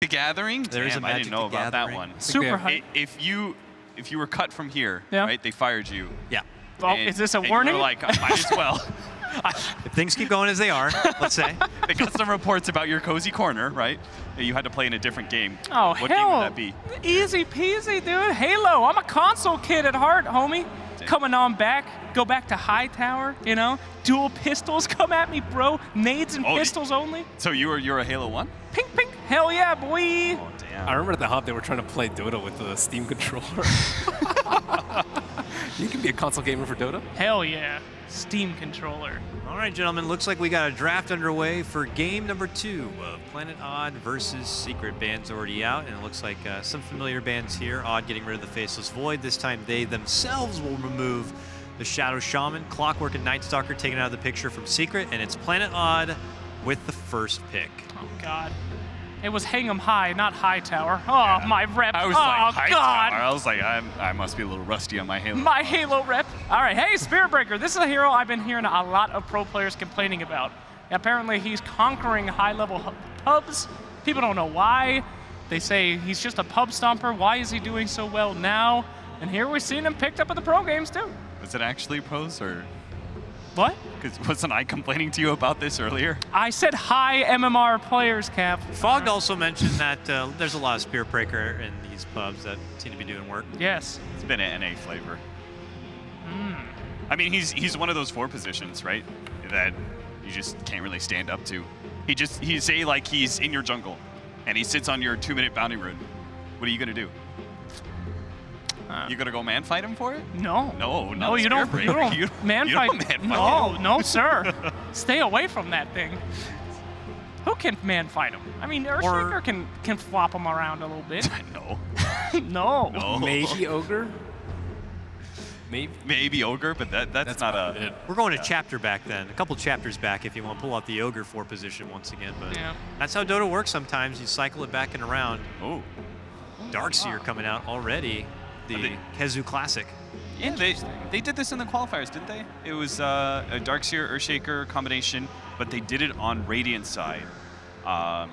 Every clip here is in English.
The Gathering? There is a I didn't know Magic the about that Gathering. one. Super hype. If you were cut from here, Yeah. right? They fired you. Yeah. Oh, is this a and warning? You're like, I might as well. If things keep going as they are, let's say. They got some reports about your cozy corner, right? That you had to play in a different game. Oh, what hell. game would that be? Easy peasy, dude. Halo. I'm a console kid at heart, homie. Coming on back. Go back to Hightower, you know? Dual pistols come at me, bro. Nades and pistols only. So you're a Halo 1? Pink, pink. Hell yeah, boy. Oh, damn. I remember at the hub they were trying to play Dota with the Steam controller. You can be a console gamer for Dota. Hell yeah. Steam controller. All right, gentlemen, looks like we got a draft underway for game number 2 of Planet Odd versus Secret. Band's already out, and it looks like some familiar bands here. Odd getting rid of the Faceless Void. This time they themselves will remove the Shadow Shaman. Clockwork and Night Stalker taken out of the picture from Secret, and it's Planet Odd with the first pick. Oh, God. It was Hang 'em High, not Hightower. Oh, Yeah. my rep. I was oh, like, God. Hightower. I was like, I must be a little rusty on my Halo. My Halo rep. All right, hey, Spirit Breaker. This is a hero I've been hearing a lot of pro players complaining about. Apparently, he's conquering high-level pubs. People don't know why. They say he's just a pub stomper. Why is he doing so well now? And here we're seeing him picked up at the pro games, too. Was it actually pros or? What? Because wasn't I complaining to you about this earlier? I said high MMR players, Cap. Fogged also mentioned that there's a lot of Spirit Breaker in these pubs that seem to be doing work. Yes. It's been an NA flavor. I mean, he's one of those 4 positions, right? That you just can't really stand up to. He's say like he's in your jungle, and he sits on your 2-minute bounty rune. What are you gonna do? You gonna go man fight him for it? No. No, No, you don't. You don't. Man you fight. don't man fight No, him. no, sir. Stay away from that thing. Who can man fight him? I mean, Earthshaker can flop him around a little bit. No. No. No. Maybe Ogre? Maybe Ogre, but that's not a. it. We're going a chapter back then, a couple chapters back if you want to pull out the Ogre 4 position once again. But Yeah. that's how Dota works sometimes. You cycle it back and around. Oh. Darkseer coming out already. The Kezu Classic. Yeah, they did this in the qualifiers, didn't they? It was a Darkseer Earthshaker combination, but they did it on Radiant side.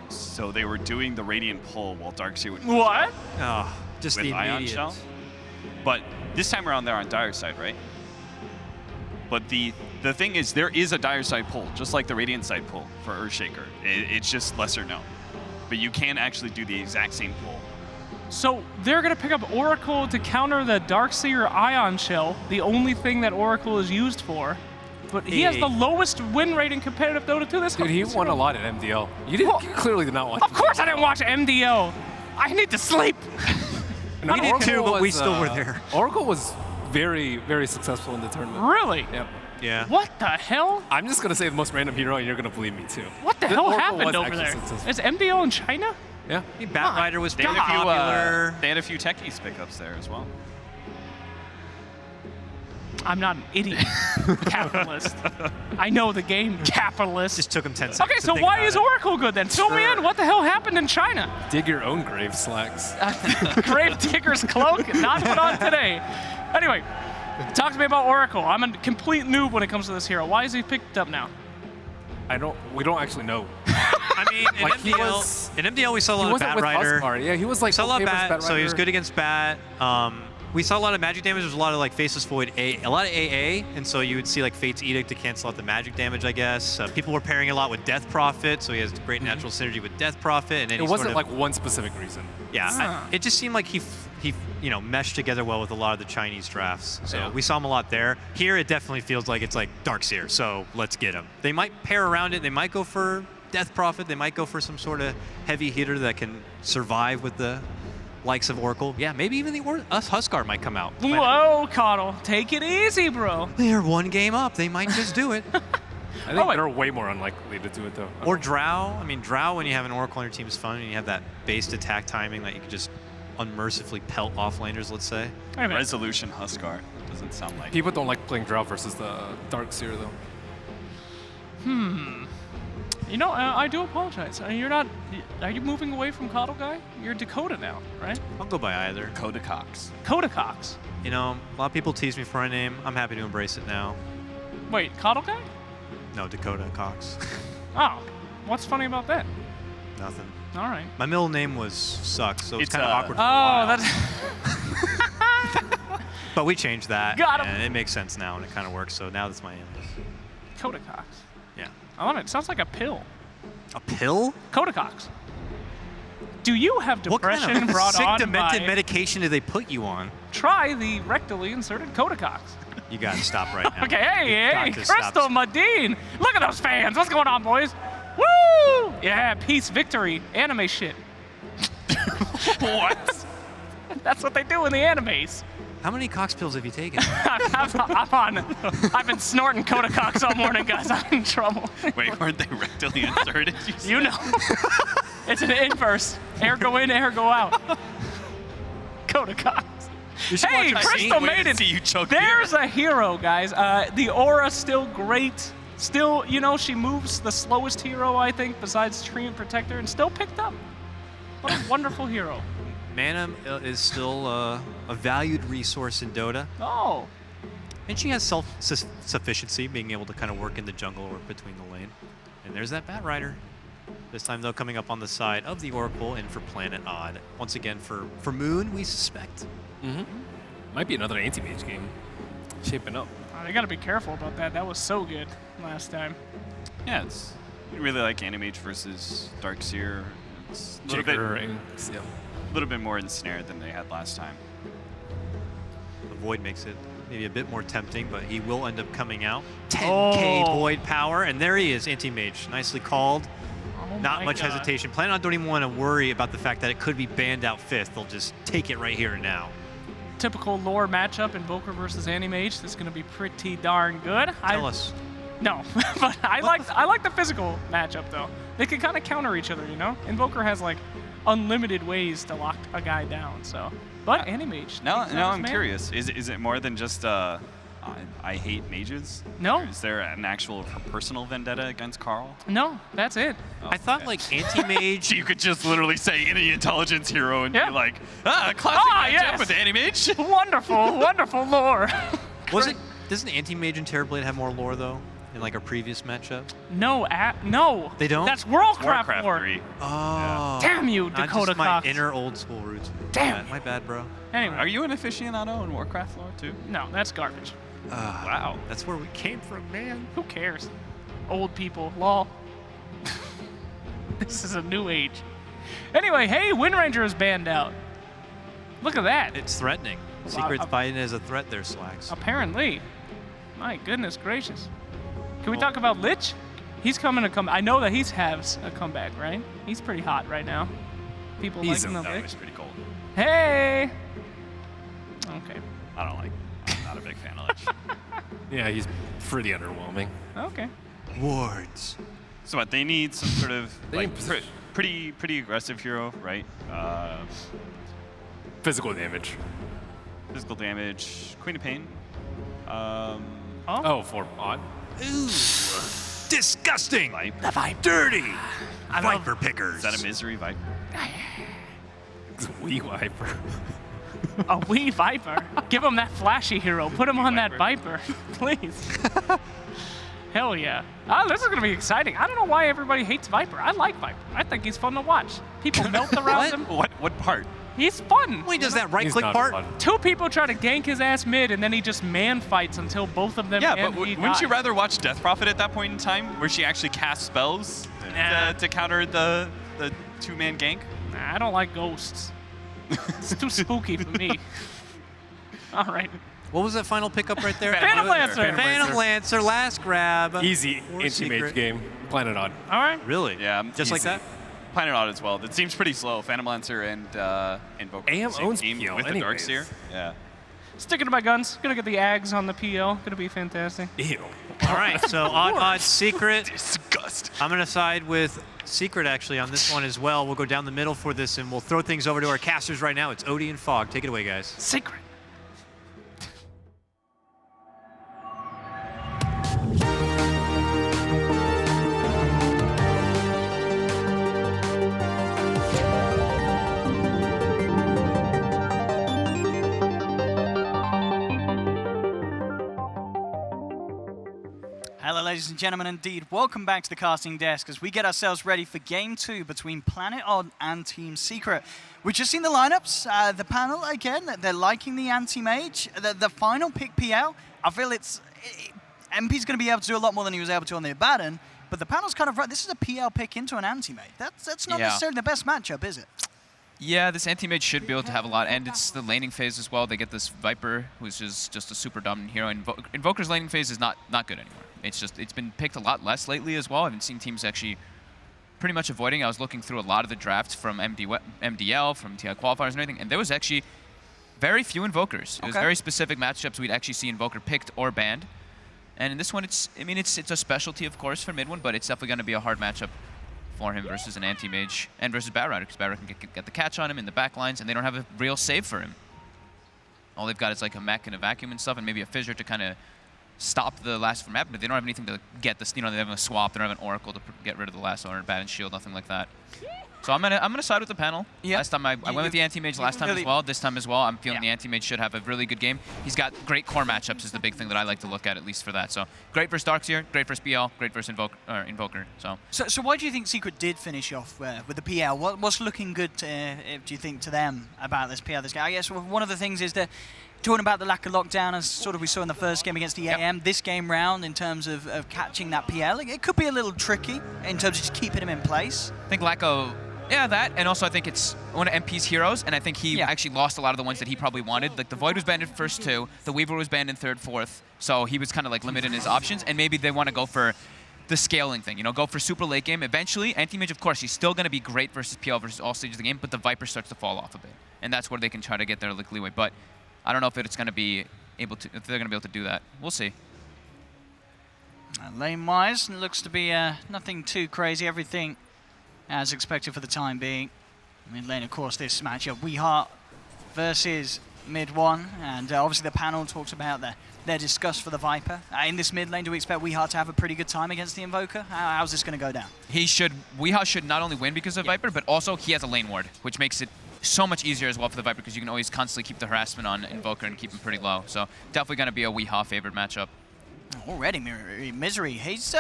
So they were doing the Radiant pull while Darkseer would What? Oh, just with the Ion immediate. Shell. But this time around, they're on Dire side, right? But the thing is, there is a Dire side pull, just like the Radiant side pull for Earthshaker. It's just lesser known. But you can actually do the exact same pull. So they're going to pick up Oracle to counter the Darkseer Ion Shell, the only thing that Oracle is used for. But he has the lowest win rate in competitive Dota 2. Dude, he won a lot at MDL. You clearly did not watch. Of course I didn't watch MDO. I need to sleep. We did too, but we still were there. Oracle was very, very successful in the tournament. Really? Yep. Yeah. What the hell? I'm just going to say the most random hero, and you're going to believe me, too. What the The hell Oracle happened was over actually there? successful. Is MDO in China? Yeah. Batrider was They had pretty a few, popular. they had a few techies pickups there as well. I'm not an idiot. Capitalist. I know the game. Capitalist. Just took him 10 seconds. Okay, to so think why about is it. Oracle good then? Fill me in. What the hell happened in China? Dig your own grave, Slacks. Grave Digger's cloak, not put on today. Anyway, talk to me about Oracle. I'm a complete noob when it comes to this hero. Why is he picked up now? We don't actually know. I mean, in, Like, he MDL, was- in MDL, we saw a He lot of wasn't with Batrider. Huskar. Yeah, he was like We saw a lot of Papers, Bat, so he was Batrider. good against Bat. We saw a lot of magic damage. There was a lot of like Faceless Void, a lot of AA, and so you would see like Fate's Edict to cancel out the magic damage, I guess. People were pairing a lot with Death Prophet, so he has great natural synergy with Death Prophet. And then It he wasn't sort of, like one specific reason. yeah, it just seemed like he meshed together well with a lot of the Chinese drafts. So Yeah. we saw him a lot there. Here it definitely feels like it's like Darkseer, so let's get him. They might pair around it. They might go for Death Prophet. They might go for some sort of heavy hitter that can survive with the likes of Oracle. Yeah, maybe even us Huskar might come out. Whoa, Coddle. Take it easy, bro. They're one game up. They might just do it. I think they're way more unlikely to do it, though. Or Drow. I mean, Drow, when you have an Oracle on your team, is fun, and you have that based attack timing that you can just unmercifully pelt offlaners, let's say. Wait a minute. Resolution Huskar. Doesn't sound like. People don't like playing Drow versus the Darkseer, though. You know, I do apologize. You're not. Are you moving away from Coddle Guy? You're Dakota now, right? I'll go by either. Coda Cox. Coda Cox. You know, a lot of people tease me for my name. I'm happy to embrace it now. Wait, Coddle Guy? No, Dakota Cox. Oh, what's funny about that? Nothing. All right. My middle name was Sucks, so it's It's, kind of awkward for a Oh, while. that's But we changed that, Got 'em. and it makes sense now, and it kind of works. So now that's my alias. Codacox. Yeah. I love it. It sounds like a pill. A pill? Codacox. Do you have What depression kind of brought sick, on demented by... medication do they put you on? Try the rectally inserted Codacox. You gotta stop right now. Okay, hey, You got hey, to stop. Crystal Madine. Look at those fans. What's going on, boys? Woo! Yeah, peace, victory, anime shit. What? That's what they do in the animes. How many Cox pills have you taken? I've been snorting Codacox all morning, guys. I'm in trouble. Wait, weren't they rectally inserted? You know. It's an inverse. Air go in, air go out. Codacox. Hey, watch Crystal Wait to Maiden. see you choke There's a hero, guys. The aura's still great. Still, you know, she moves the slowest hero, I think, besides Tree and Protector, and still picked up. What a wonderful hero. Mana is still a valued resource in Dota. Oh. And she has self-sufficiency, being able to kind of work in the jungle or between the lane. And there's that Bat Rider. This time, though, coming up on the side of the Oracle and for Planet Odd. Once again, for Moon, we suspect. Mm-hmm. Might be another anti-mage game shaping up. They gotta be careful about that. That was so good last time. Yeah, it's really like Animage versus Darkseer. It's a little bit more ensnared than they had last time. The Void makes it maybe a bit more tempting, but he will end up coming out. 10k Void power, and there he is, Anti-Mage. Nicely called. Oh Not my much God. hesitation. Planet Odd don't even want to worry about the fact that it could be banned out 5th. They'll just take it right here and now. Typical lore matchup, Invoker versus Animage. That's gonna be pretty darn good. Tell us. No, but I like the physical matchup though. They can kind of counter each other, you know. Invoker has like unlimited ways to lock a guy down. So, but Animage. Now takes out his I'm man. curious. Is it more than just I hate mages? No. Or is there an actual personal vendetta against Carl? No, that's it. I thought like Anti-Mage. So you could just literally say any intelligence hero and Yeah. be like, classic matchup yes. with Animage. Wonderful, wonderful lore. Doesn't Anti-Mage and Terrorblade have more lore though? In like a previous matchup? No, no. They don't? That's Worldcraft Warcraft lore. 3. Oh. Damn you, Not Dakota just my Cox. inner old school roots. Damn. My bad, bro. Anyway, Are you an aficionado in Warcraft lore too? no, that's garbage. Wow. That's where we came from, man. Who cares? Old people, lol. This is a new age. Anyway, hey, Windranger is banned out. Look at that. It's threatening. Secret's biting as a threat there, Slacks. Apparently. My goodness gracious. Can we talk about Lich? He's coming to come. I know that he's has a comeback, right? He's pretty hot right now. People like him. That Lich. was pretty cold. Hey. Okay. I'm not a big fan of Lich. Yeah, he's pretty underwhelming. Okay. Wards. So what? They need some sort of They like need position. pretty aggressive hero, right? Physical damage. Physical damage, Queen of Pain. Oh, for Odd. Ooh. Disgusting. Vipe. Dirty. I love- Viper pickers. Is that a misery Viper? It's Wee Viper. A wee Viper. Give him that flashy hero. Put him on that Viper, please. Hell yeah. This is going to be exciting. I don't know why everybody hates Viper. I like Viper. I think he's fun to watch. People melt around him. What part? He's fun. When he does that He's right-click not part, fun. Two people try to gank his ass mid, and then he just man fights until both of them Yeah, and but he wouldn't you die. rather watch Death Prophet at that point in time, where she actually casts spells Nah. to counter the two-man gank? Nah, I don't like ghosts. It's too spooky for me. All right. what was that final pickup right there? Phantom Lancer. Phantom Lancer, last grab. Easy Or anti-mage secret. game. Planet Odd. All right. Really? Yeah, Just like easy. that? Planet Odd as well. That seems pretty slow. Phantom Lancer and Invoker. AM same owns team PL with the anyways. Darkseer. Yeah. Sticking to my guns. Gonna get the Ags on the PL. Gonna be fantastic. Ew. All right, so Odd Secret. Disgust. I'm going to side with Secret, actually, on this one as well. We'll go down the middle for this, and we'll throw things over to our casters right now. It's Odie and Fog. Take it away, guys. Secret. Hello, ladies ladies and gentlemen, indeed. Welcome back to the casting desk as we get ourselves ready for Game 2 between Planet Odd and Team Secret. We've just seen the lineups. The panel, again, they're liking the anti-mage. The final pick PL, I feel MP's going to be able to do a lot more than he was able to on the Abaddon, but the panel's kind of right. This is a PL pick into an anti-mage. That's not necessarily the best matchup, is it? Yeah, this anti-mage should be able to have a lot, and it's the laning phase as well. They get this Viper, who's just a super dominant hero. Invoker's laning phase is not good anymore. It's been picked a lot less lately as well. I've been seeing teams actually pretty much avoiding. I was looking through a lot of the drafts from MDL, from TI qualifiers and everything, and there was actually very few Invokers. It was very specific matchups we'd actually see Invoker picked or banned. And in this one, it's a specialty, of course, for mid one, but it's definitely going to be a hard matchup for him versus an anti-mage and versus Batrider, because Batrider can get the catch on him in the back lines, and they don't have a real save for him. All they've got is like a mech and a vacuum and stuff, and maybe a fissure to kind of stop the last from happening, but they don't have anything to get this. They have a swap, they don't have an oracle to get rid of the last owner, bat and shield, nothing like that. So I'm gonna side with the panel. Yeah. Last time I went with the anti-mage last time as well. This time as well, I'm feeling the anti-mage should have a really good game. He's got great core matchups is the big thing that I like to look at least for that. So great versus Darkseer, great versus BL, great versus Invoker. So why do you think Secret did finish off with the PL? What's looking good, do you think, to them about this PL, this game? I guess one of the things is that talking about the lack of lockdown, as sort of we saw in the first game against the AM, this game round in terms of catching that PL, it could be a little tricky in terms of just keeping him in place. I think lack of... Yeah, that, and also I think it's one of MP's heroes, and I think he actually lost a lot of the ones that he probably wanted. Like, the Void was banned in first two, the Weaver was banned in third, fourth, so he was kind of like limited in his options, and maybe they want to go for the scaling thing, go for super late game. Eventually, Anti-Mage, of course, he's still going to be great versus PL versus all stages of the game, but the Viper starts to fall off a bit, and that's where they can try to get their leeway. But I don't know if they're going to be able to do that. We'll see. Lane-wise, looks to be nothing too crazy. Everything as expected for the time being. Mid lane, of course, this matchup, Weeheart versus mid one, and obviously the panel talks about their disgust for the Viper. In this mid lane, do we expect Weeheart to have a pretty good time against the Invoker? How's this going to go down? Weeheart should not only win because of Viper, but also he has a lane ward, which makes it so much easier as well for the Viper, because you can always constantly keep the harassment on Invoker and keep him pretty low. So definitely going to be a Weeheart favored matchup. Already, Misery. He's in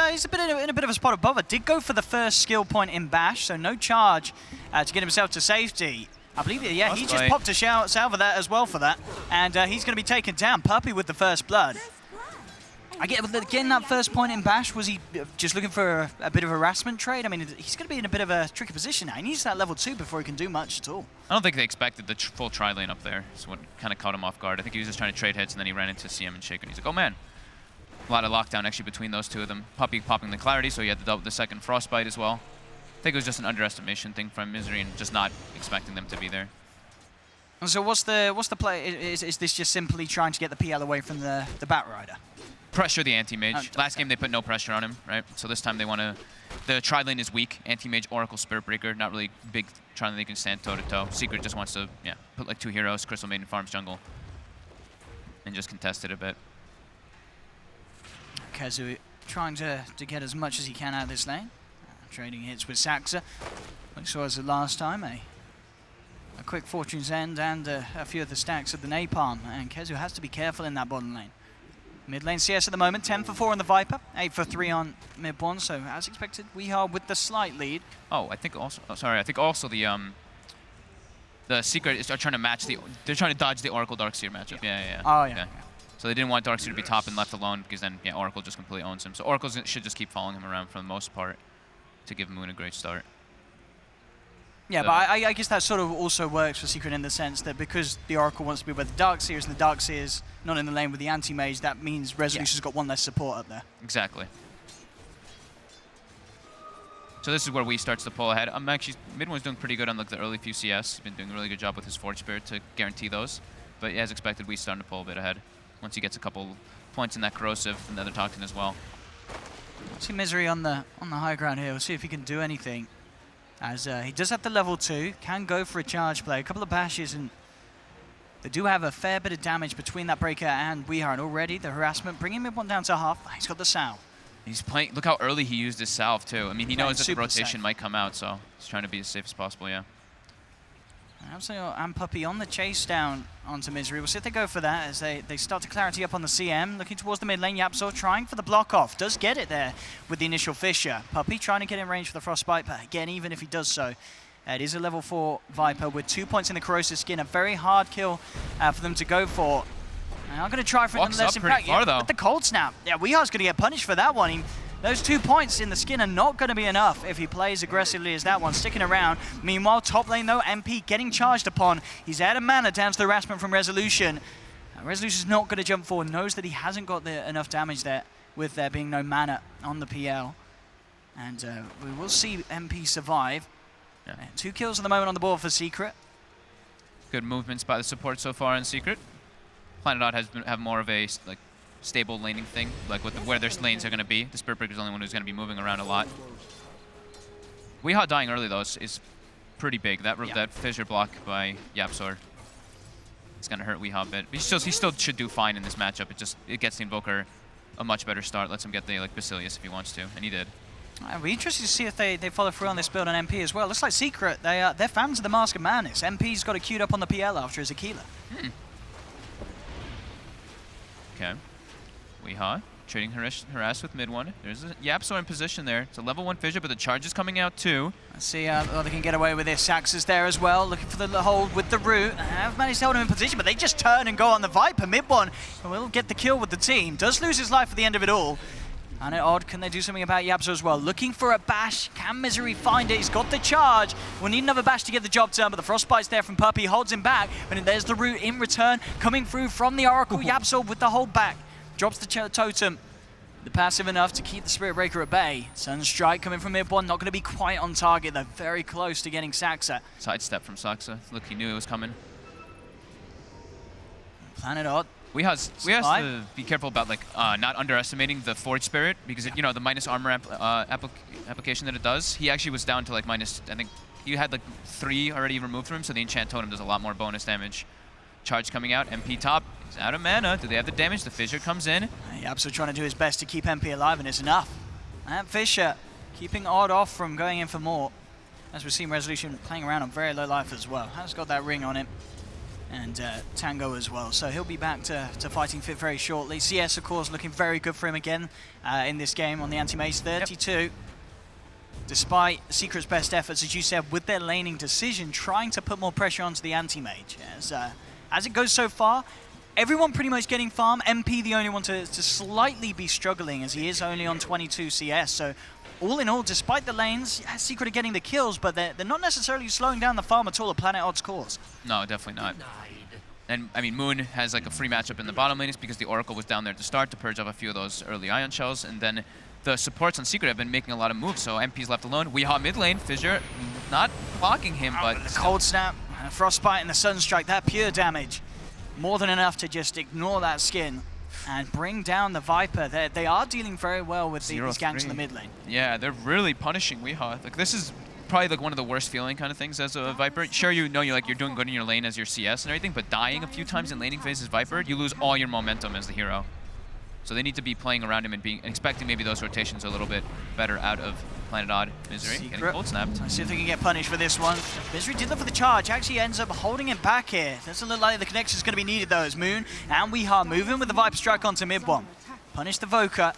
a bit of a spot of bother. Did go for the first skill point in Bash, so no charge to get himself to safety. I believe, he just popped a salvo there as well for that, and he's going to be taken down. Puppy with the first blood. Getting that first point in Bash, was he just looking for a bit of a harassment trade? I mean, he's going to be in a bit of a tricky position now. He needs that level 2 before he can do much at all. I don't think they expected the full tri lane up there. That's what kind of caught him off guard. I think he was just trying to trade hits, and then he ran into CM and Shaker, and he's like, oh man. A lot of lockdown actually between those two of them. Puppy popping the clarity, so he had the second frostbite as well. I think it was just an underestimation thing from Misery and just not expecting them to be there. So what's the play? Is this just simply trying to get the PL away from the Batrider? Pressure the anti-mage. Last game they put no pressure on him, right? So this time they want to... The tri-lane is weak. Anti-mage, Oracle, Spirit Breaker, not really big tri-lane they can stand toe-to-toe. Secret just wants to put like 2 heroes, Crystal Maiden farms jungle, and just contest it a bit. Kezu trying to get as much as he can out of this lane. Trading hits with Saxa. We saw as the last time a quick Fortune's End and a few of the stacks of the Napalm. And Kezu has to be careful in that bottom lane. Mid lane CS at the moment, 10 for 4 on the Viper, 8 for 3 on mid one. So as expected, Weeheart with the slight lead. Oh, I think also the Secret is trying to match they're trying to dodge the Oracle Darkseer matchup. Yeah. Oh yeah. So they didn't want Darkseer to be top and left alone, because then Oracle just completely owns him. So Oracle should just keep following him around for the most part to give Moon a great start. Yeah, but I guess that sort of also works for Secret in the sense that because the Oracle wants to be with the Darkseers and the Darkseers not in the lane with the anti-mage, that means Resolution's got one less support up there. Exactly. So this is where we starts to pull ahead. Mid one's doing pretty good on the early few CS. He's been doing a really good job with his Forge Spirit to guarantee those. But as expected, we starting to pull a bit ahead. Once he gets a couple points in that corrosive and the other toxin as well. See Misery on the high ground here. We'll see if he can do anything. As he does have the level 2, can go for a charge play. A couple of bashes, and they do have a fair bit of damage between that Breaker and Weeheart. And already the harassment, bringing mid one down to half. He's got the salve. He's playing. Look how early he used his salve too. I mean, he knows that the rotation might come out, so he's trying to be as safe as possible. Yeah. Absolutely, and Puppey on the chase down onto Misery. We'll see if they go for that as they start to clarity up on the CM. Looking towards the mid lane, Yapzor trying for the block off. Does get it there with the initial Fissure. Puppey trying to get in range for the Frostbite, but again, even if he does so, it is a level 4 Viper with 2 points in the Corrosive Skin. A very hard kill for them to go for. And I'm going to try for it nonetheless. In fact, with the Cold Snap. Yeah, Weehar's going to get punished for that one. Those 2 points in the skin are not going to be enough if he plays aggressively as that one, sticking around. Meanwhile, top lane though, MP getting charged upon. He's out of mana down to the harassment from Resolution. Resolution's not going to jump forward, knows that he hasn't got enough damage there with there being no mana on the PL. And we will see MP survive. Yeah. 2 kills at the moment on the board for Secret. Good movements by the support so far in Secret. Planet Odd have more of a stable laning thing, like with where their lanes are going to be. The Spirit Breaker is the only one who's going to be moving around a lot. Weehaw dying early though is pretty big. That fissure block by Yapzor, it's going to hurt Weehaw a bit. But he still should do fine in this matchup. It gets the Invoker a much better start. Lets him get the Basilius if he wants to, and he did. I'd be interested to see if they follow through on this build on MP as well. Looks like Secret, they're fans of the Mask of Madness. MP's got it queued up on the PL after his Aquila. Okay. Weehaw trading harass with mid one. There's a Yapzor in position there. It's a level 1 fissure, but the charge is coming out too. Let's see how they can get away with this. Sax is there as well, looking for the hold with the root. Have managed to hold him in position, but they just turn and go on the Viper. Mid one will get the kill with the team. Does lose his life at the end of it all. And Odd, can they do something about Yapzor as well? Looking for a bash. Can Misery find it? He's got the charge. We'll need another bash to get the job done, but the Frostbite's there from Puppey, holds him back. And there's the root in return, coming through from the Oracle. Yapzor with the hold back. Drops the totem. The passive enough to keep the Spirit Breaker at bay. Sunstrike coming from mid one, not going to be quite on target though. Very close to getting Saxa. Sidestep from Saxa. Look, he knew it was coming. Planet Odd. We have to be careful about not underestimating the Forge Spirit because the minus armor application that it does. He actually was down to minus. I think he had 3 already removed from him, so the Enchant Totem does a lot more bonus damage. Charge coming out. MP top. He's out of mana. Do they have the damage? The Fissure comes in. Yapzor trying to do his best to keep MP alive, and it's enough. And Fissure keeping Odd off from going in for more. As we've seen, Resolution playing around on very low life as well. Has got that ring on him. And Tango as well. So he'll be back to fighting fit very shortly. CS, of course, looking very good for him again in this game on the anti-mage 32. Yep. Despite Secret's best efforts, as you said, with their laning decision, trying to put more pressure onto the anti-mage. As it goes so far, everyone pretty much getting farm. MP the only one to slightly be struggling as he is only on 22 CS. So all in all, despite the lanes, Secret are getting the kills, but they're not necessarily slowing down the farm at all at Planet Odd's cause. No, definitely not. And I mean, Moon has a free matchup in the bottom lane. It's because the Oracle was down there to start to purge off a few of those early Ion Shells, and then the supports on Secret have been making a lot of moves, so MP's left alone. Weehaw mid lane, Fissure not blocking him, but the Cold Snap, Frostbite and the Sunstrike, that pure damage. More than enough to just ignore that skin and bring down the Viper. They are dealing very well with these ganks in the mid lane. Yeah, they're really punishing Weehaw. This is probably one of the worst feeling kind of things as a Viper. Sure, you're doing good in your lane as your CS and everything, but dying a few times in laning phase as Viper, you lose all your momentum as the hero. So they need to be playing around him and expecting maybe those rotations a little bit better out of Planet Odd. Misery getting cold snapped. Let's see if they can get punished for this one. Misery did look for the charge, actually ends up holding him back here. Doesn't look like the connection's going to be needed though, as Moon and Weehaw moving with the Viper strike onto mid one. Punish the Voker.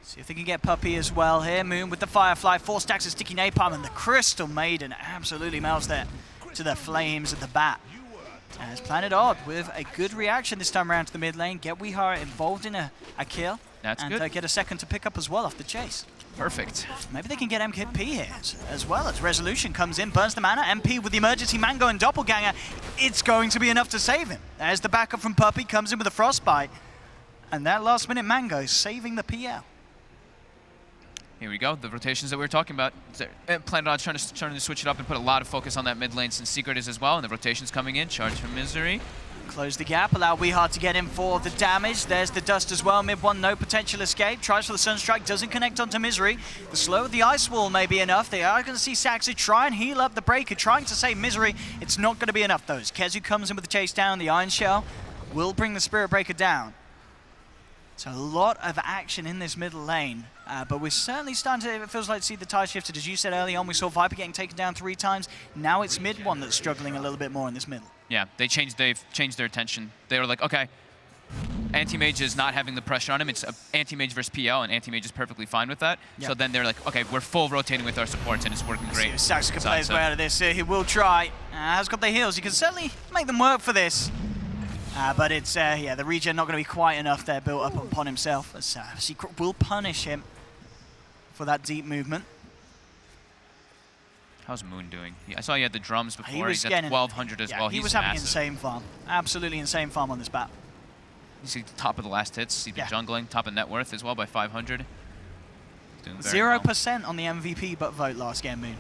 See if they can get Puppey as well here. Moon with the Firefly, 4 stacks of sticky napalm, and the Crystal Maiden absolutely melts there to the flames at the bat. As Planet Odd with a good reaction this time around to the mid lane. Get Weehaw involved in a kill. That's and good. Get a second to pick up as well off the chase. Perfect. Maybe they can get MKP here as well as Resolution comes in, burns the mana. MP with the emergency Mango and Doppelganger. It's going to be enough to save him. There's the backup from Puppey, comes in with a Frostbite. And that last minute Mango saving the PL. Here we go, the rotations that we were talking about. Planet Odd's trying to switch it up and put a lot of focus on that mid lane since Secret is as well, and the rotations coming in. Charge from Misery. Close the gap, allow Weehaw to get in for the damage. There's the dust as well, mid one, no potential escape. Tries for the Sunstrike, doesn't connect onto Misery. The slow of the Ice Wall may be enough. They are going to see Saxa try and heal up the Breaker, trying to save Misery. It's not going to be enough though. Kezu comes in with the chase down, the Iron Shell will bring the Spirit Breaker down. So a lot of action in this middle lane, but we're certainly starting to, it feels like, see the tide shifted. As you said early on, we saw Viper getting taken down 3 times. Now it's mid one that's struggling a little bit more in this middle. Yeah, they've changed their attention. They were like, okay, Anti-Mage is not having the pressure on him. It's Anti-Mage versus PL, and Anti-Mage is perfectly fine with that. Yep. So then they're like, okay, we're full rotating with our supports, and it's working great. See if Sax can play his way out of this. He will try. Has got the heals. He can certainly make them work for this. But it's, yeah, the regen not going to be quite enough there built up upon himself. As Secret will punish him for that deep movement. How's Moon doing? I saw he had the drums before. He was He's at getting 1,200 as well. He He's was having massive. insane farm. Absolutely insane farm on this bat. You see top of the last hits. He's been jungling. Top of net worth as well by 500. Doing very 0% on the MVP but vote last game, Moon.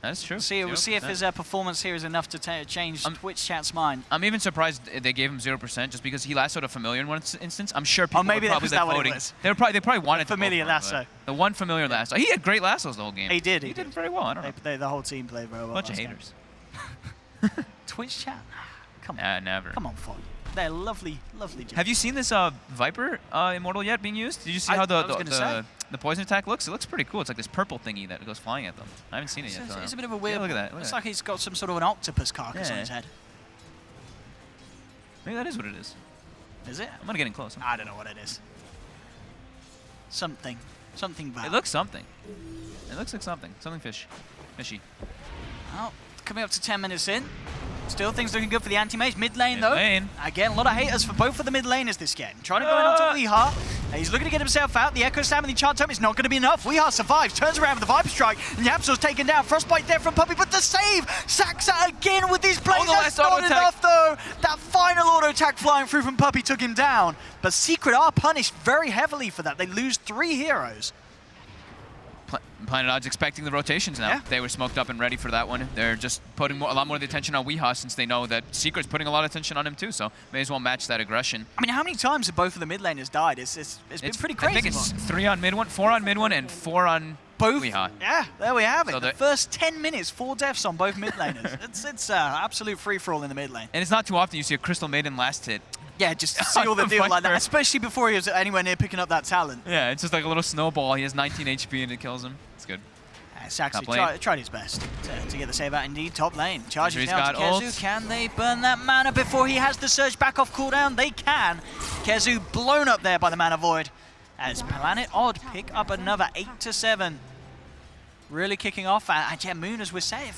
That's true. We'll see if his performance here is enough to change Twitch chat's mind. I'm even surprised they gave him 0% just because he lassoed a familiar in one instance. I'm sure people maybe were probably that was voting. what it was. They probably wanted familiar to go for him, lasso. the one familiar lasso. He had great lassos the whole game. He did. He did very well. I don't know. The whole team played very well. Bunch of last haters. game. Twitch chat? Come on. Never. Come on, Fog. They're lovely, lovely. Have you seen this Viper Immortal yet being used? Did you see how the poison attack looks? It looks pretty cool. It's like this purple thingy that goes flying at them. I haven't seen it yet. It's a bit of a weird. Yeah, look at that. Looks like he's got some sort of an octopus carcass on his head. Maybe that is what it is. Is it? I'm gonna get in close. I don't know what it is. Something bad. It looks something. It looks like something. Something fishy. Well, coming up to 10 minutes in. Still things looking good for the anti-mage. Mid lane, though. Lane. Again, a lot of haters for both of the mid laners this game. Trying to go in onto Weeha. He's looking to get himself out. The Echo Slam and the Enchant Tome is not going to be enough. Weeha survives, turns around with the Viper Strike. And Yapso's taken down. Frostbite there from Puppey, but the save! Saxa again with these plays. That's not enough, though. That final auto attack flying through from Puppey took him down. But Secret are punished very heavily for that. They lose 3 heroes. Planet Odd's expecting the rotations now. Yeah. They were smoked up and ready for that one. They're just putting a lot more of the attention on Weeha since they know that Secret's putting a lot of attention on him too, so may as well match that aggression. I mean, how many times have both of the mid laners died? It's been pretty crazy. I think it's 3 on mid one, 4 on mid one, and 4 on both. Weeha. Yeah, there we have it. So the first 10 minutes, 4 deaths on both mid laners. it's absolute free-for-all in the mid lane. And it's not too often you see a Crystal Maiden last hit. Yeah, just seal the deal like that, especially before he was anywhere near picking up that talent. Yeah, it's just like a little snowball. He has 19 HP and it kills him. It's good. Saxy tried his best to get the save out. Indeed, top lane. Charges down to got Kezu. ult. Can they burn that mana before he has the surge back off cooldown? They can. Kezu blown up there by the mana void. As Planet Odd pick up another 8-7. Really kicking off. And yeah, Moon, as we're saying,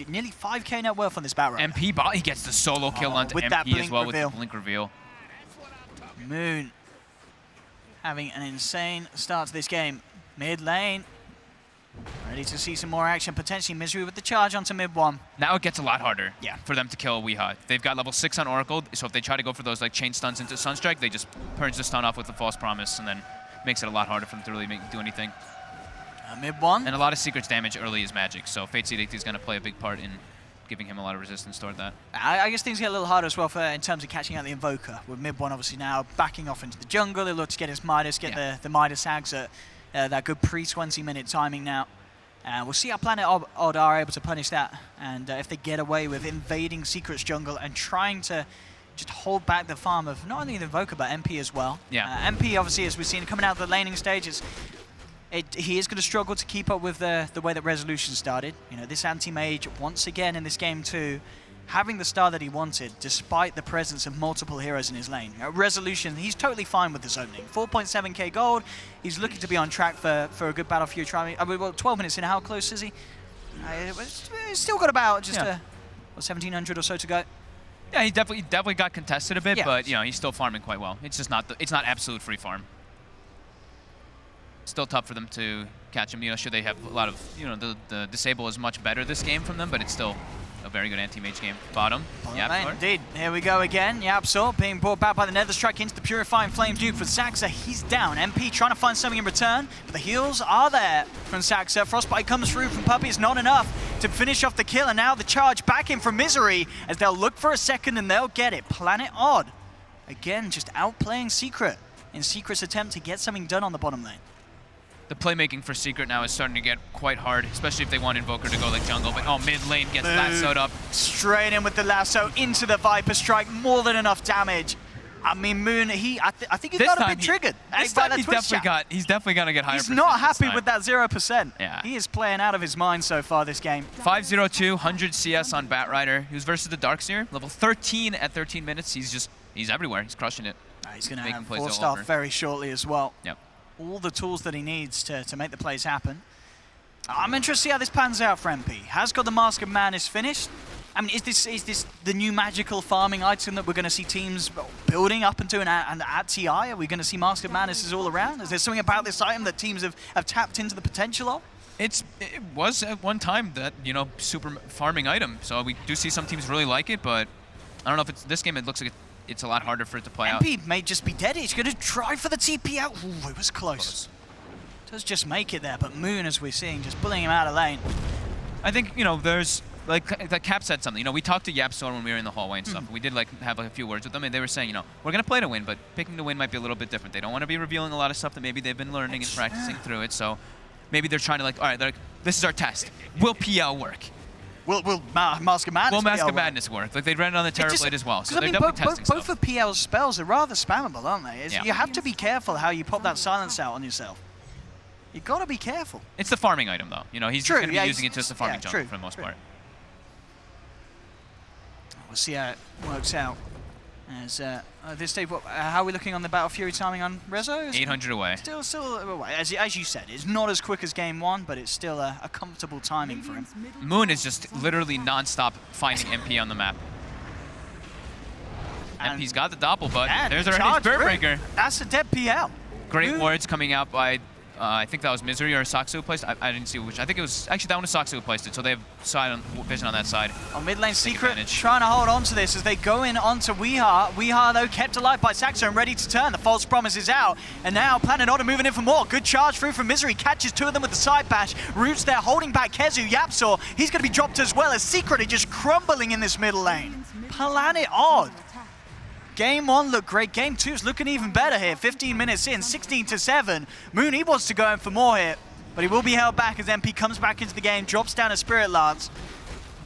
nearly 5k net worth on this battle. MP bot, he gets the solo kill onto with MP that as well reveal. with the blink reveal. Moon having an insane start to this game. Mid lane. Ready to see some more action, potentially Misery with the charge onto mid one. Now it gets a lot harder for them to kill Weeha. They've got level 6 on Oracle, so if they try to go for those like chain stuns into Sunstrike, they just purge the stun off with the False Promise, and then makes it a lot harder for them to really do anything. Mid one. And a lot of Secret's damage early is magic, so Fate Seed is going to play a big part in giving him a lot of resistance toward that. I guess things get a little harder as well in terms of catching out the Invoker. With mid one obviously now backing off into the jungle, they look to get his Midas, get the Midas Hags at that good pre-20-minute timing now. We'll see how Planet Odd are able to punish that, and if they get away with invading Secret's jungle and trying to just hold back the farm of not only the Invoker but MP as well. Yeah. MP obviously, as we've seen coming out of the laning stages, he is going to struggle to keep up with the way that Resolution started. You know, this anti-mage once again in this game too, having the start that he wanted despite the presence of multiple heroes in his lane. Resolution, he's totally fine with this opening. 4.7k gold. He's looking to be on track for a good battle for you. Well, 12 minutes in. How close is he? He's still got about just 1,700 or so to go. Yeah, he definitely got contested a bit, but you know he's still farming quite well. It's just not absolute free farm. Still tough for them to catch him. You know, sure they have a lot of the disable is much better this game from them, but it's still a very good anti-mage game. Bottom. Yeah, indeed. Here we go again. Yapsor being brought back by the Nether Strike into the Purifying Flames Duke for Saxa. He's down. MP trying to find something in return, but the heals are there from Saxa. Frostbite comes through from Puppey. It's not enough to finish off the kill, and now the charge back in from Misery as they'll look for a second and they'll get it. Planet Odd, again, just outplaying Secret in Secret's attempt to get something done on the bottom lane. The playmaking for Secret now is starting to get quite hard, especially if they want Invoker to go like jungle. But mid lane gets lassoed up. Straight in with the lasso into the Viper Strike. More than enough damage. I mean, Moon, I think he This got a time bit triggered. This by time that he's Twitch chat. definitely gonna get higher. He's not happy this with that 0%. Yeah. He is playing out of his mind so far this game. 502, 100 CS on Batrider. He was versus the Darkseer, level 13 at 13 minutes. He's everywhere. He's crushing it. He's going to Making have plays all 4-star over. very shortly as well. Yep. All the tools that he needs to make the plays happen. I'm interested to see how this pans out for MP. Has got the Mask of Madness finished. I mean, is this the new magical farming item that we're going to see teams building up into and at TI? Are we going to see Mask of Madnesses all around? Is there something about this item that teams have tapped into the potential of? It was at one time that, super farming item. So we do see some teams really like it, but I don't know if it's this game. It looks like it's a lot harder for it to play out. MP may just be dead. He's going to try for the TP out. Ooh, it was close. Does just make it there, but Moon, as we're seeing, just pulling him out of lane. I think, there's, like Cap said something. We talked to Yapstor when we were in the hallway and stuff. We did, have a few words with them, and they were saying, we're going to play to win, but picking to win might be a little bit different. They don't want to be revealing a lot of stuff that maybe they've been learning and practicing through it, so maybe they're trying to, all right, this is our test. Will PL work? Will Mask of Madness Will Mask of Madness work? Like, they ran it on the Terror Blade as well, so they're definitely testing both stuff. of PL's spells are rather spammable, aren't they? Yeah. You have to be careful how you pop that silence out on yourself. You got to be careful. It's the farming item, though. He's True, just going to be yeah, using it just to farming jump true, for the most true. part. We'll see how it works out. As this stage, how are we looking on the Battle Fury timing on Rezo? 800 away. Still, as you said, it's not as quick as game one, but it's still a comfortable timing for him. Moon is just literally non-stop finding MP on the map. And MP's got the doppel, but and there's already charge Spirit through. Breaker. That's a dead PL. Great Moon- wards coming out by, I think that was Misery or Saksu who placed it. I didn't see which. I think it was, actually that one was Saksu who placed it, so they have vision on that side. On mid lane, Secret advantage. trying to hold on to this as they go in onto Weeha. Weeha, though, kept alive by Saxo and ready to turn. The false promise is out. And now Planet Otter moving in for more. Good charge through from Misery. Catches two of them with the side bash. Roots there, holding back Kezu. Yapsor, he's going to be dropped as well as Secret are just crumbling in this middle lane. Planet Odd. Game one looked great. Game two's looking even better here. 15 minutes in, 16-7. Moon, he wants to go in for more here, but he will be held back as MP comes back into the game, drops down a Spirit Lance.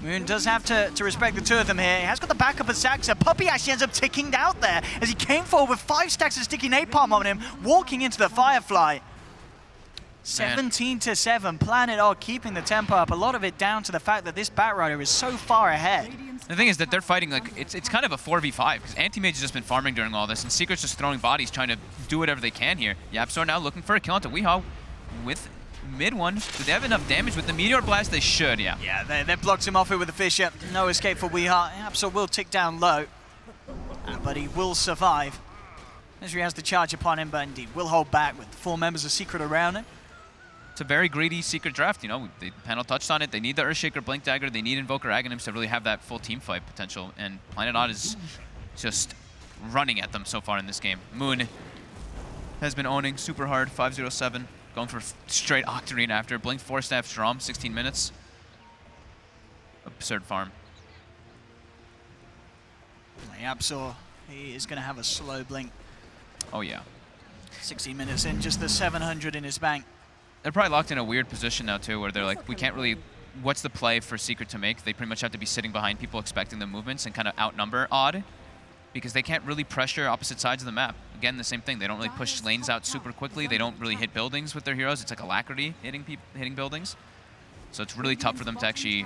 Moon does have to respect the two of them here. He has got the backup of Saxa. Puppy actually ends up ticking out there as he came forward with 5 stacks of sticky napalm on him, walking into the Firefly. 17-7. Planet Odd keeping the tempo up. A lot of it down to the fact that this Batrider is so far ahead. The thing is that they're fighting, it's kind of a 4v5, because Anti-Mage has just been farming during all this, and Secret's just throwing bodies, trying to do whatever they can here. Yapsor now looking for a kill onto Weehaw with mid one. Do they have enough damage with the Meteor Blast? They should, yeah. Yeah, they blocked him off here with the Fisher. No escape for Weeha. Yapsor will tick down low, but he will survive. Misery has the charge upon him, but indeed will hold back with 4 members of Secret around him. It's a very greedy Secret draft, the panel touched on it. They need the Earthshaker, Blink Dagger, they need Invoker Aghanims to really have that full team fight potential, and Planet Odd is just running at them so far in this game. Moon has been owning super hard, 507, going for straight Octarine after. Blink 4-staff Strom, 16 minutes. Absurd farm. Yapsor, he is going to have a slow blink. Oh yeah. 16 minutes in, just the 700 in his bank. They're probably locked in a weird position now too, where they're like, we can't really, what's the play for Secret to make? They pretty much have to be sitting behind people expecting the movements and kind of outnumber Odd, because they can't really pressure opposite sides of the map. Again, the same thing. They don't really push lanes out super quickly. They don't really hit buildings with their heroes. It's like alacrity hitting buildings. So it's really tough for them to actually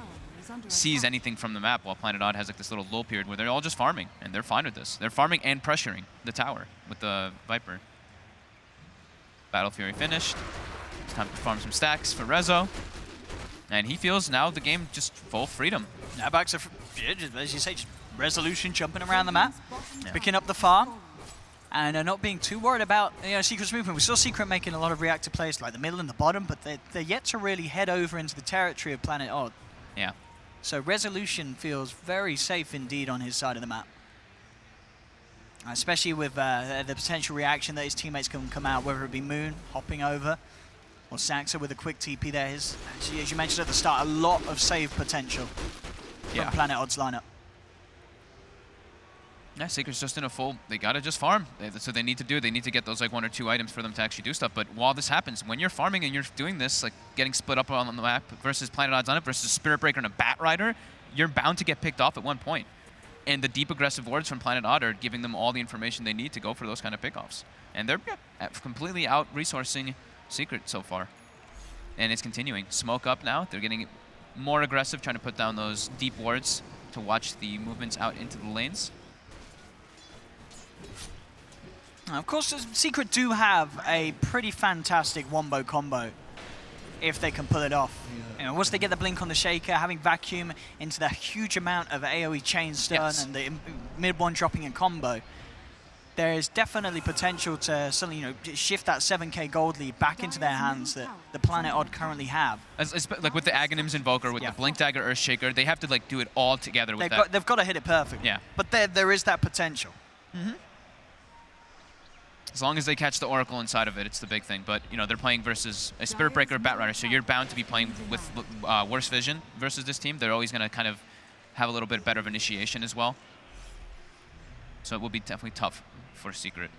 seize anything from the map, while Planet Odd has like this little lull period where they're all just farming, and they're fine with this. They're farming and pressuring the tower with the Viper. Battle Fury finished. It's time to farm some stacks for Rezo. And he feels now the game just full freedom. Now back to, as you say, just Resolution jumping around the map, picking up the farm, and not being too worried about Secret's movement. We saw Secret making a lot of reactive plays like the middle and the bottom, but they're yet to really head over into the territory of Planet Odd. Yeah. So Resolution feels very safe indeed on his side of the map. Especially with the potential reaction that his teammates can come out, whether it be Moon hopping over, or Saxa with a quick TP there. As you mentioned at the start, a lot of save potential from Planet Odd's lineup. Yeah, Secret's just in a full, they gotta just farm. So they need to get those like 1 or 2 items for them to actually do stuff. But while this happens, when you're farming and you're doing this, like getting split up on the map versus Planet Odd's on it versus Spirit Breaker and a Batrider, you're bound to get picked off at one point. And the deep aggressive wards from Planet Odd are giving them all the information they need to go for those kind of pickoffs. And they're completely out-resourcing Secret so far. And it's continuing. Smoke up now. They're getting more aggressive, trying to put down those deep wards to watch the movements out into the lanes. Of course, Secret do have a pretty fantastic wombo combo if they can pull it off. You know, once they get the blink on the shaker, having vacuum into that huge amount of AoE chain stun and the mid one dropping in combo, there is definitely potential to suddenly, you know, shift that 7k gold lead back into their hands that the Planet Odd currently have. Like with the Aghanims Invoker, with the Blink Dagger Earthshaker, they have to like do it all together with that. They've got to hit it perfect. Yeah. But there is that potential. As long as they catch the Oracle inside of it, it's the big thing. But, you know, they're playing versus a Spirit Breaker or Batrider, so you're bound to be playing with worse vision versus this team. They're always going to kind of have a little bit better of initiation as well. So it will be definitely tough for Secret.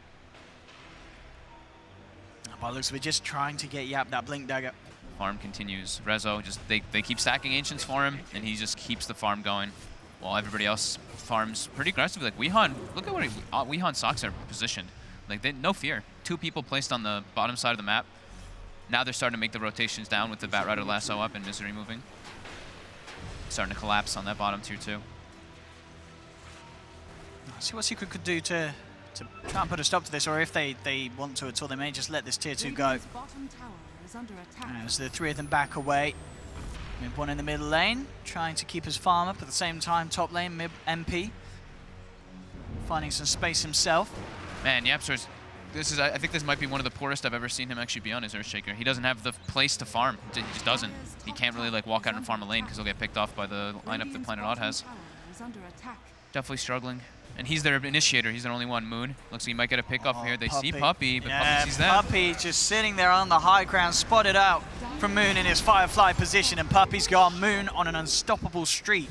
By the looks of it, just trying to get Yap that Blink Dagger. Farm continues. Rezo, just they keep stacking Ancients for him, and he just keeps the farm going while everybody else farms pretty aggressively. Like Weehan, look at what Weehan Sox are positioned. Like, no fear. 2 people placed on the bottom side of the map. Now they're starting to make the rotations down with the Batrider lasso up and Misery moving. Starting to collapse on that bottom tier 2. Let's see what Secret could do to try and put a stop to this, or if they want to at all, they may just let this tier 2 go. So the 3 of them back away. Mid one in the middle lane, trying to keep his farm up at the same time. Top lane, mid MP. Finding some space himself. Man, Yapster's, I think this might be one of the poorest I've ever seen him actually be on his Earthshaker. He doesn't have the place to farm. He just doesn't. He can't really like walk out and farm a lane because he'll get picked off by the lineup that Planet Odd has. Definitely struggling. And he's their initiator. He's their only one. Moon. Looks like he might get a pick off here. They see Puppey, but Puppey sees that. Puppey just sitting there on the high ground, spotted out from Moon in his Firefly position, and Puppey's got Moon on an unstoppable streak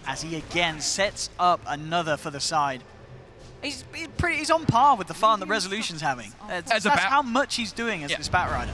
as he again sets up another for the side. He's on par with the farm that Resolution's having. That's how much he's doing as this Batrider.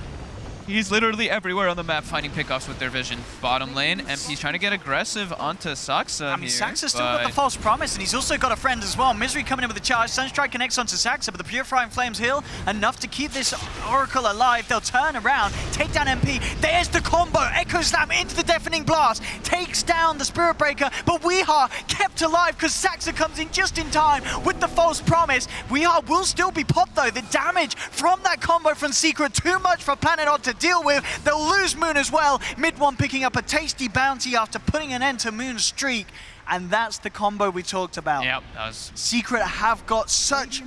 He's literally everywhere on the map finding pickoffs with their vision. Bottom lane, MP's trying to get aggressive onto Saxa. I mean, Saxa's still got the false promise, and he's also got a friend as well. Misery coming in with a charge. Sunstrike connects onto Saxa, but the Purifying Flames heal enough to keep this Oracle alive. They'll turn around, take down MP. There's the combo. Echo Slam into the Deafening Blast. Takes down the Spirit Breaker, but Weeha kept alive because Saxa comes in just in time with the false promise. Weeha will still be popped, though. The damage from that combo from Secret, too much for Planet Odd to deal with. They'll lose Moon as well. Mid one picking up a tasty bounty after putting an end to Moon's streak. And that's the combo we talked about. Yep, that was... Secret have got such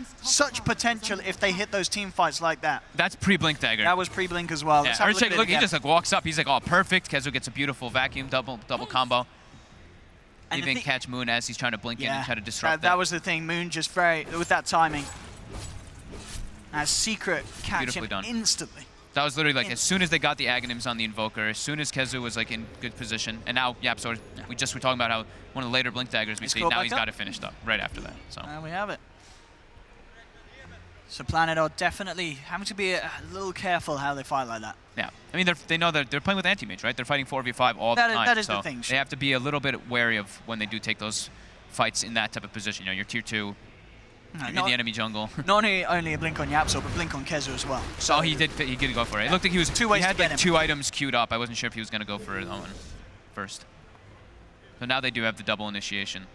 potential if they hit those team fights like that. That's pre-Blink Dagger. That was pre-Blink as well. Yeah, look, he just like walks up. He's like, oh, perfect. Kezu gets a beautiful vacuum double combo. And even catch Moon as he's trying to blink in and try to disrupt that was the thing. Moon just with that timing. As Secret catch him instantly. That was literally like as soon as they got the Aghanims on the Invoker, as soon as Kezu was like in good position, and now Yapsor, we were talking about how one of the later Blink Daggers we see, now he's got it finished up right after that. So we have it. So Planet Odd definitely having to be a little careful how they fight like that. Yeah, I mean they know that they're playing with anti-mage, right? They're fighting 4v5 all the time. That is so the thing. They have to be a little bit wary of when they do take those fights in that type of position. You know, you're tier 2. In the enemy jungle. Not only a blink on Yapso, but blink on Kezu as well. So he did go for it. It looked like he had like 2 items queued up. I wasn't sure if he was going to go for it on first. So now they do have the double initiation.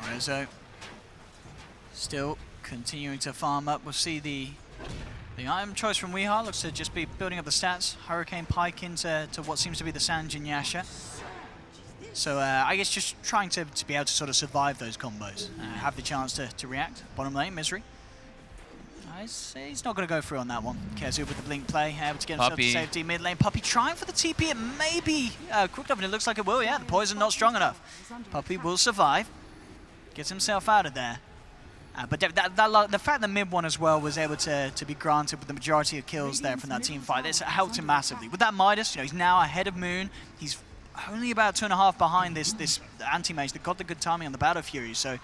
Rezo still continuing to farm up. We'll see the item choice from Weeha. Looks to just be building up the stats. Hurricane Pike into what seems to be the Sanjin Yasha. So I guess just trying to be able to sort of survive those combos, have the chance to react. Bottom lane, Misery. He's not going to go through on that one. Kezu with the blink play, able to get himself to safety. Mid lane, Puppey trying for the TP. It may be cooked up, and it looks like it will. Yeah, the poison not strong enough. Puppey will survive. Gets himself out of there. But the fact that mid one as well was able to be granted with the majority of kills there from that team fight, it's helped him massively. With that Midas, you know, he's now ahead of Moon. He's only about 2.5 behind this anti-mage that got the good timing on the Battle Fury. So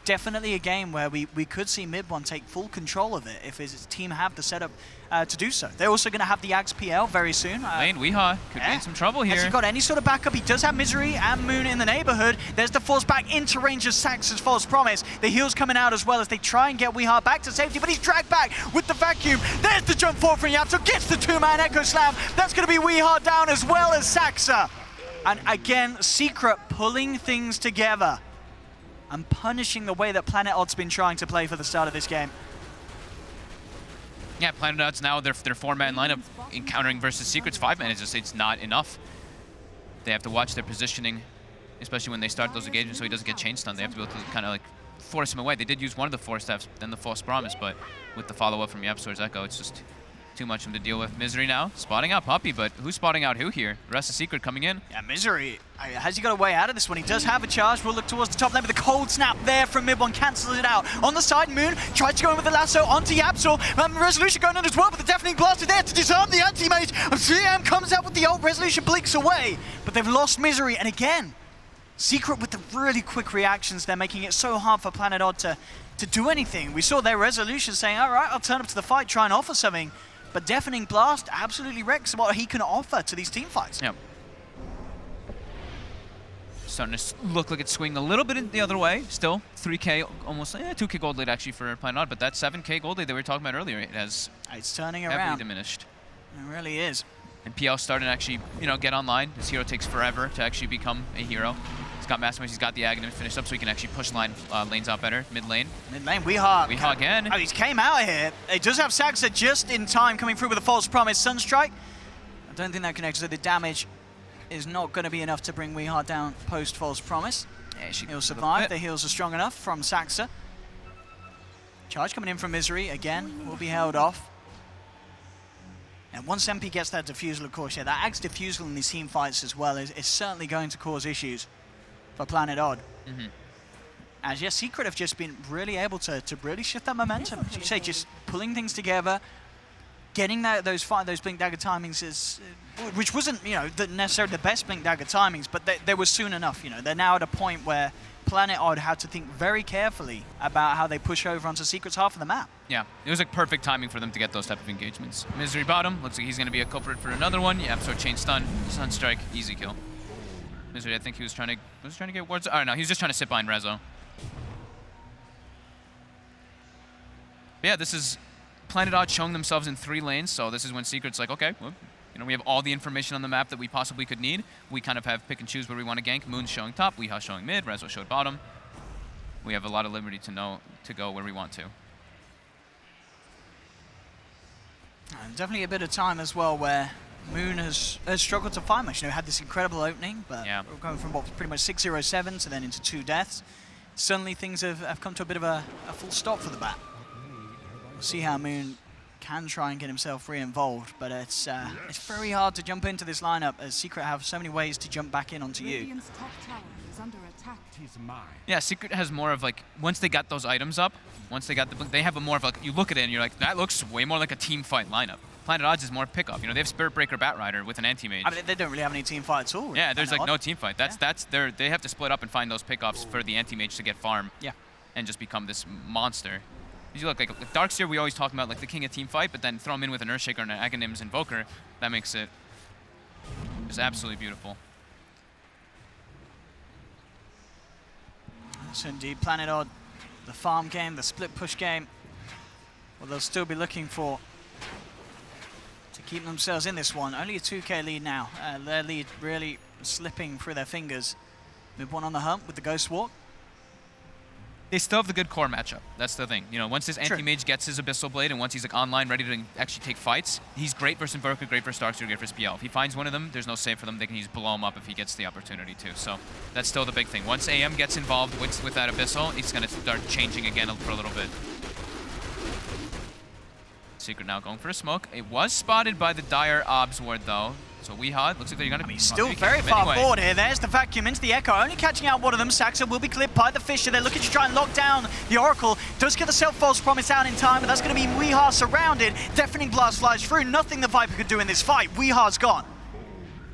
definitely a game where we could see Mid1 take full control of it if his team have the setup to do so. They're also going to have the Axe PL very soon. Lane Weehaw could be in some trouble here. Has he got any sort of backup? He does have Misery and Moon in the neighborhood. There's the force back into range of Sax's False Promise. The heals coming out as well as they try and get Weehaw back to safety, but he's dragged back with the vacuum. There's the jump forward from Yapso, gets the two-man Echo Slam. That's going to be Weehaw down as well as Saxa. And again, Secret pulling things together and punishing the way that Planet Odd's been trying to play for the start of this game. Yeah, Planet Odd's now their 4-man lineup encountering versus Secret's 5-man is just, it's not enough. They have to watch their positioning, especially when they start those engagements so he doesn't get chain stunned. They have to be able to kind of like force him away. They did use one of the force staffs, then the False Promise, but with the follow-up from Yapsor's Echo, it's just too much for him to deal with. Misery now, spotting out Puppey, but who's spotting out who here? The rest of Secret coming in. Yeah, Misery, has he got a way out of this one? He does have a charge. We'll look towards the top lane, but the cold snap there from Mid1 cancels it out. On the side, Moon tries to go in with the lasso onto Yapsor. Resolution going in as well, but the Deafening Blast is there to disarm the anti-mage. CM comes out with the ult. Resolution blinks away, but they've lost Misery, and again, Secret with the really quick reactions. They're making it so hard for Planet Odd to do anything. We saw their Resolution saying, all right, I'll turn up to the fight, try and offer something. But Deafening Blast absolutely wrecks what he can offer to these team fights. Yep. Starting to look like it's swinging a little bit in the other way. Still, 3K, almost 2K gold lead actually for Planet Odd, but that 7K gold lead that we were talking about earlier, it has it's turning heavily around. diminished. It really is. And PL starting to actually, get online. This hero takes forever to actually become a hero. He's got Mastermind, he's got the Aghanim finished up so he can actually push lanes out better. Mid lane. Mid lane, Weehaw. Weehaw again. Oh, he's came out here. It does have Saxa just in time coming through with a False Promise. Sunstrike. I don't think that connects, so the damage is not going to be enough to bring Weehaw down post False Promise. Yeah, He'll survive. The heals are strong enough from Saxa. Charge coming in from Misery. Again, will be held off. And once MP gets that defusal, of course, yeah, that Axe defusal in these team fights as well is certainly going to cause issues for Planet Odd. Mm-hmm. As yes, Secret have just been really able to really shift that momentum. As you say, just pulling things together, getting those Blink Dagger timings is, which wasn't necessarily the best Blink Dagger timings, but they were soon enough. They're now at a point where Planet Odd had to think very carefully about how they push over onto Secret's half of the map. Yeah, it was like perfect timing for them to get those type of engagements. Misery bottom, looks like he's going to be a culprit for another one. Yeah, so chain stun, Sunstrike, easy kill. Misery, I think he was trying to get wards. Oh no, he was just trying to sit behind Rezo. But yeah, this is Planet Odd showing themselves in 3 lanes, so this is when Secret's like, okay, well, we have all the information on the map that we possibly could need. We kind of have pick and choose where we want to gank. Moon's showing top, Weehaw showing mid, Rezo showed bottom. We have a lot of liberty to go where we want to. And definitely a bit of time as well where Moon has struggled to find much. Had this incredible opening, but we're going from what was pretty much 6-0-7 to then into 2 deaths. Suddenly things have come to a bit of a full stop for the bat. We'll see how Moon can try and get himself re-involved, but it's very hard to jump into this lineup as Secret have so many ways to jump back in onto you. Yeah, Secret has more of like, once they got those items up, they have a more of like, you look at it and you're like, that looks way more like a team fight lineup. Planet Odds is more pickup. They have Spirit Breaker Batrider with an anti-mage. I mean, they don't really have any team fight at all. Yeah, there's like no team fight. They have to split up and find those pickups for the anti-mage to get farm. Yeah. And just become this monster. You look like Darkseer, we always talk about like the king of team fight, but then throw him in with an Earthshaker and an Aghanim's Invoker. That makes it just absolutely beautiful. So indeed, Planet Odd, the farm game, the split push game, well, they'll still be looking for to keep themselves in this one. Only a 2K lead now. Their lead really slipping through their fingers. Mid-1 on the hump with the Ghost Walk. They still have the good core matchup. That's the thing. Once this anti-mage gets his Abyssal Blade and once he's like online, ready to actually take fights, he's great versus Invoker, great versus Darkseer, great versus PL. If he finds one of them, there's no save for them. They can just blow him up if he gets the opportunity to. So that's still the big thing. Once AM gets involved with that Abyssal, he's going to start changing again for a little bit. Secret now going for a smoke. It was spotted by the Dire Obs ward though. So Weehaw, looks like they're going to be still very far forward here. There's the vacuum into the Echo, only catching out one of them. Saxa will be clipped by the Fisher. They're looking to try and lock down the Oracle. Does get the self-false promise out in time, but that's going to be Weehaw surrounded. Deafening Blast flies through. Nothing the Viper could do in this fight. Weehaw's gone.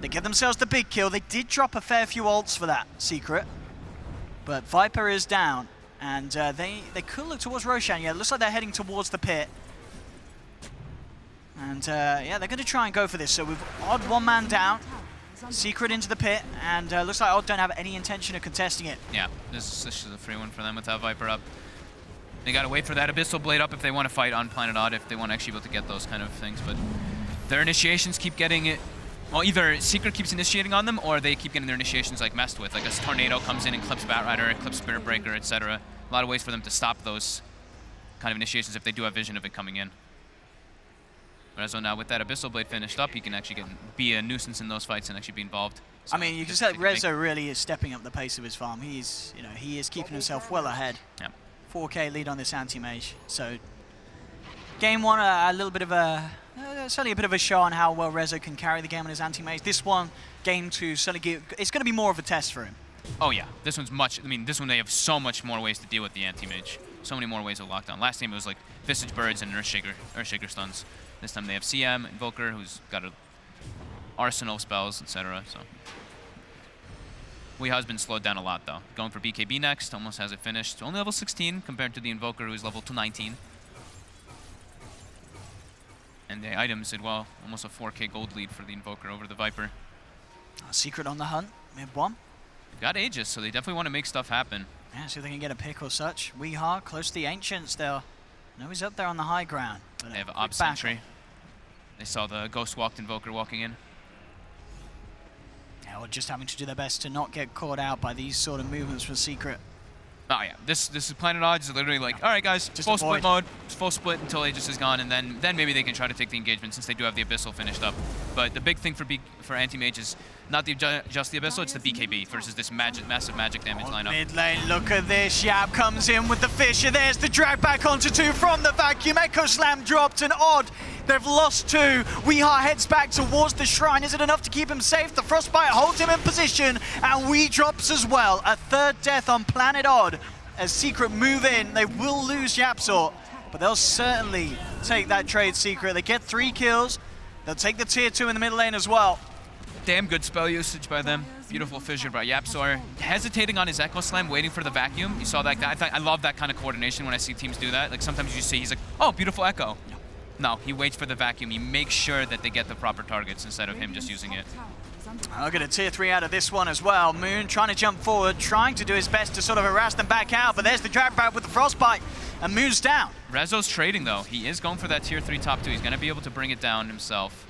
They get themselves the big kill. They did drop a fair few ults for that, Secret. But Viper is down. And they could look towards Roshan. Yeah, it looks like they're heading towards the pit. And yeah, they're going to try and go for this. So we've Odd one man down, Secret into the pit, and looks like Odd don't have any intention of contesting it. Yeah, this is a free one for them with that Viper up. They got to wait for that Abyssal Blade up if they want to fight on Planet Odd, if they want to actually be able to get those kind of things. But their initiations keep getting it. Well, either Secret keeps initiating on them, or they keep getting their initiations like messed with. Like a Tornado comes in and clips Batrider, clips Spirit Breaker, etc. A lot of ways for them to stop those kind of initiations if they do have vision of it coming in. Rezo now with that Abyssal Blade finished up, he can actually be a nuisance in those fights and actually be involved. So I mean, you can say Rezo really is stepping up the pace of his farm. He's, you know, he is keeping himself well ahead. Yeah. 4K lead on this anti-mage. So game one, a little bit of a, certainly a bit of a show on how well Rezo can carry the game on his anti-mage. This one, game two, certainly it's going to be more of a test for him. Oh yeah, this one's much, I mean, this one they have so much more ways to deal with the anti-mage. So many more ways of lockdown. Last game it was like Visage Birds and Earthshaker stuns. This time they have CM, Invoker, who's got an arsenal of spells, etc. So Weeha's been slowed down a lot though. Going for BKB next, almost has it finished. Only level 16 compared to the Invoker, who's level 19. And the items did well, almost a 4K gold lead for the Invoker over the Viper. Secret on the hunt, mid one. They've got Aegis, so they definitely want to make stuff happen. Yeah, see if they can get a pick or such. Weeha close to the Ancients still. No, he's up there on the high ground. But They have Ob Sentry. They saw the Ghost Walked Invoker walking in. Yeah, or just having to do their best to not get caught out by these sort of movements from Secret. Oh yeah, this is Planet Odds is literally like, all right guys, Just full avoid. split mode, full split until Aegis is gone, and then maybe they can try to take the engagement since they do have the Abyssal finished up. But the big thing for anti-mage is not just the Abyssal, it's the BKB versus this massive magic damage lineup. Mid lane, look at this. Yab comes in with the Fisher. There's the drag back onto two from the vacuum. Echo Slam dropped and Odd. They've lost two. Weeha heads back towards the shrine. Is it enough to keep him safe? The Frostbite holds him in position, and Wee drops as well. A third death on Planet Odd. As Secret move in, they will lose Yapsor, but they'll certainly take that trade, Secret. They get 3 kills. They'll take the tier 2 in the middle lane as well. Damn good spell usage by them. Beautiful fissure by Yapsor. Hesitating on his Echo Slam, waiting for the vacuum. You saw that guy. I love that kind of coordination when I see teams do that. Like sometimes you see he's like, oh, beautiful Echo. No, he waits for the vacuum. He makes sure that they get the proper targets instead of him just using it. I'll get a tier 3 out of this one as well. Moon trying to jump forward, trying to do his best to sort of harass them back out, but there's the drag back with the Frostbite, and Moon's down. Rezo's trading though. He is going for that tier 3 top 2. He's going to be able to bring it down himself.